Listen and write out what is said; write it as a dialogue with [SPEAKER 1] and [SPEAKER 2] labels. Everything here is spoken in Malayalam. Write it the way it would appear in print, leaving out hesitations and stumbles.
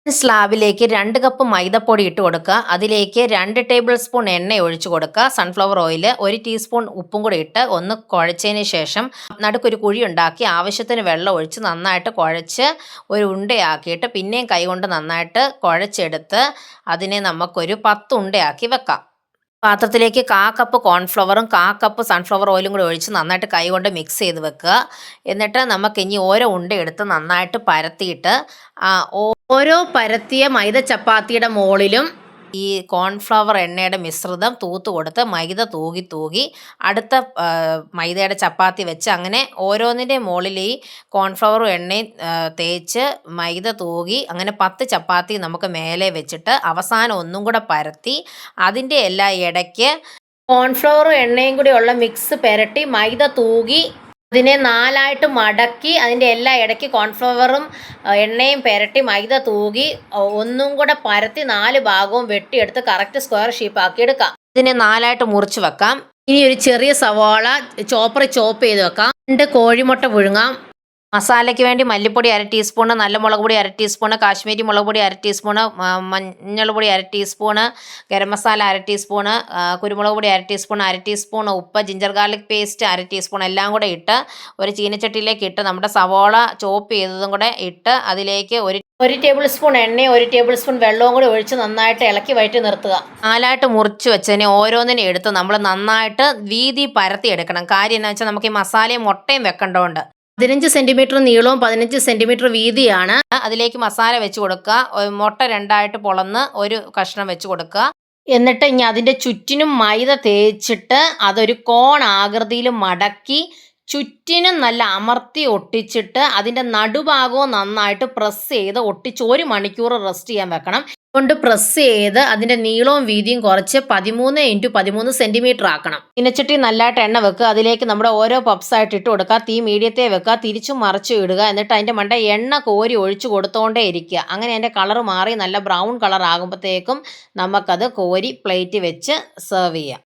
[SPEAKER 1] സ്ലാബിലേക്ക് 2 കപ്പ് മൈദപ്പൊടി ഇട്ട് കൊടുക്കുക. അതിലേക്ക് 2 ടേബിൾ സ്പൂൺ എണ്ണ ഒഴിച്ചു കൊടുക്കുക. സൺഫ്ലവർ ഓയിൽ 1 ടീസ്പൂൺ ഉപ്പും കൂടി ഇട്ട് ഒന്ന് കുഴച്ചതിന് ശേഷം നടുക്കൊരു കുഴി ഉണ്ടാക്കി ആവശ്യത്തിന് വെള്ളം ഒഴിച്ച് നന്നായിട്ട് കുഴച്ച് ഒരു ഉണ്ടയാക്കിയിട്ട് പിന്നെയും കൈകൊണ്ട് നന്നായിട്ട് കുഴച്ചെടുത്ത് അതിനെ നമുക്കൊരു 10 ഉണ്ടയാക്കി വെക്കാം. പാത്രത്തിലേക്ക് 1/4 കപ്പ് കോൺഫ്ലവറും 1/4 കപ്പ് സൺഫ്ലവർ ഓയിലും കൂടി ഒഴിച്ച് നന്നായിട്ട് കൈകൊണ്ട് മിക്സ് ചെയ്ത് വെക്കുക. എന്നിട്ട് നമുക്കിനി ഓരോ ഉണ്ട എടുത്ത് നന്നായിട്ട് പരത്തിയിട്ട് ഓരോ പരത്തിയ മൈദ ചപ്പാത്തിയുടെ മുകളിലും ഈ കോൺഫ്ലവർ എണ്ണയുടെ മിശ്രിതം തൂത്ത് കൊടുത്ത് മൈദ തൂകി അടുത്ത മൈദയുടെ ചപ്പാത്തി വെച്ച് അങ്ങനെ ഓരോന്നിൻ്റെ മുകളിൽ ഈ കോൺഫ്ലവറും എണ്ണയും തേച്ച് മൈദ തൂകി അങ്ങനെ 10 ചപ്പാത്തി നമുക്ക് മേലെ വെച്ചിട്ട് അവസാനം ഒന്നും കൂടെ പരത്തി അതിൻ്റെ എല്ലാ ഇടയ്ക്ക് കോൺഫ്ലവറും എണ്ണയും കൂടി ഉള്ള മിക്സ് പുരട്ടി മൈദ തൂകി അതിനെ 4ആയിട്ട് മടക്കി അതിൻ്റെ എല്ലാ ഇടയ്ക്ക് കോൺഫ്ലവറും എണ്ണയും പുരട്ടി മൈദ തൂകി ഒന്നും കൂടെ പരത്തി 4 ഭാഗവും വെട്ടിയെടുത്ത് കറക്റ്റ് സ്ക്വയർ ഷേപ്പാക്കി എടുക്കാം. ഇതിനെ 4ആയിട്ട് മുറിച്ച് വെക്കാം. ഇനി ഒരു ചെറിയ സവാള ചോപ്പ് ചെയ്ത് വെക്കാം. 2 കോഴിമുട്ട പുഴുങ്ങാം. മസാലയ്ക്ക് വേണ്ടി മല്ലിപ്പൊടി 1/2 ടീസ്പൂണ്, നല്ല മുളക് പൊടി 1/2 ടീസ്പൂണ്, കാശ്മീരി മുളക് പൊടി 1/2 ടീസ്പൂണ്, മഞ്ഞൾപ്പൊടി 1/2 ടീസ്പൂണ്, ഗരം മസാല 1/2 ടീസ്പൂണ്, കുരുമുളക് പൊടി 1/2 ടീസ്പൂൺ, 1/2 ടീസ്പൂൺ ഉപ്പ്, ജിഞ്ചർ ഗാർലിക് പേസ്റ്റ് 1/2 ടീസ്പൂൺ എല്ലാം കൂടെ ഇട്ട് ഒരു ചീനച്ചട്ടിയിലേക്ക് ഇട്ട് നമ്മുടെ സവാള ചോപ്പ് ചെയ്തതും കൂടെ ഇട്ട് അതിലേക്ക് ഒരു ടേബിൾ സ്പൂൺ എണ്ണയും 1 ടേബിൾ സ്പൂൺ വെള്ളവും കൂടി ഒഴിച്ച് നന്നായിട്ട് ഇളക്കി വഴറ്റി നിർത്തുക. 4ആയിട്ട് മുറിച്ച് വെച്ചതിനെ ഓരോന്നിനെ എടുത്ത് നമ്മൾ നന്നായിട്ട് വീതി പരത്തി എടുക്കണം. കാര്യം എന്താ വെച്ചാൽ നമുക്ക് ഈ മസാലയും മുട്ടയും വെക്കേണ്ടതുകൊണ്ട് 15 സെൻറ്റിമീറ്റർ നീളവും 15 സെൻറ്റിമീറ്റർ വീതിയാണ്. അതിലേക്ക് മസാല വെച്ച് കൊടുക്കുക. മുട്ട 2ആയിട്ട് പൊളന്ന് ഒരു കഷ്ണം വെച്ച് കൊടുക്കുക. എന്നിട്ട് ഇനി അതിൻ്റെ ചുറ്റിനും മൈദ തേച്ചിട്ട് അതൊരു കോൺ ആകൃതിയിൽ മടക്കി ചുറ്റിനും നല്ല അമർത്തി ഒട്ടിച്ചിട്ട് അതിൻ്റെ നടുഭാഗവും നന്നായിട്ട് പ്രസ് ചെയ്ത് ഒട്ടിച്ച് 1 മണിക്കൂർ റെസ്റ്റ് ചെയ്യാൻ വെക്കണം. കൊണ്ട് പ്രസ് ചെയ്ത് അതിൻ്റെ നീളവും വീതിയും കുറച്ച് 13 × 13 സെൻറ്റിമീറ്റർ ആക്കണം. ചീനച്ചട്ടി നല്ലതായിട്ട് എണ്ണ വെക്കുക. അതിലേക്ക് നമ്മുടെ ഓരോ പപ്സായിട്ട് ഇട്ട് കൊടുക്കുക. തീ മീഡിയത്തെ വെക്കുക. തിരിച്ചും മറിച്ചും ഇടുക. എന്നിട്ട് അതിൻ്റെ മണ്ട എണ്ണ കോരി ഒഴിച്ച് കൊടുത്തോണ്ടേ ഇരിക്കുക. അങ്ങനെ അതിൻ്റെ കളർ മാറി നല്ല ബ്രൗൺ കളർ ആകുമ്പോഴത്തേക്കും നമുക്കത് കോരി പ്ലേറ്റ് വെച്ച് സെർവ് ചെയ്യാം.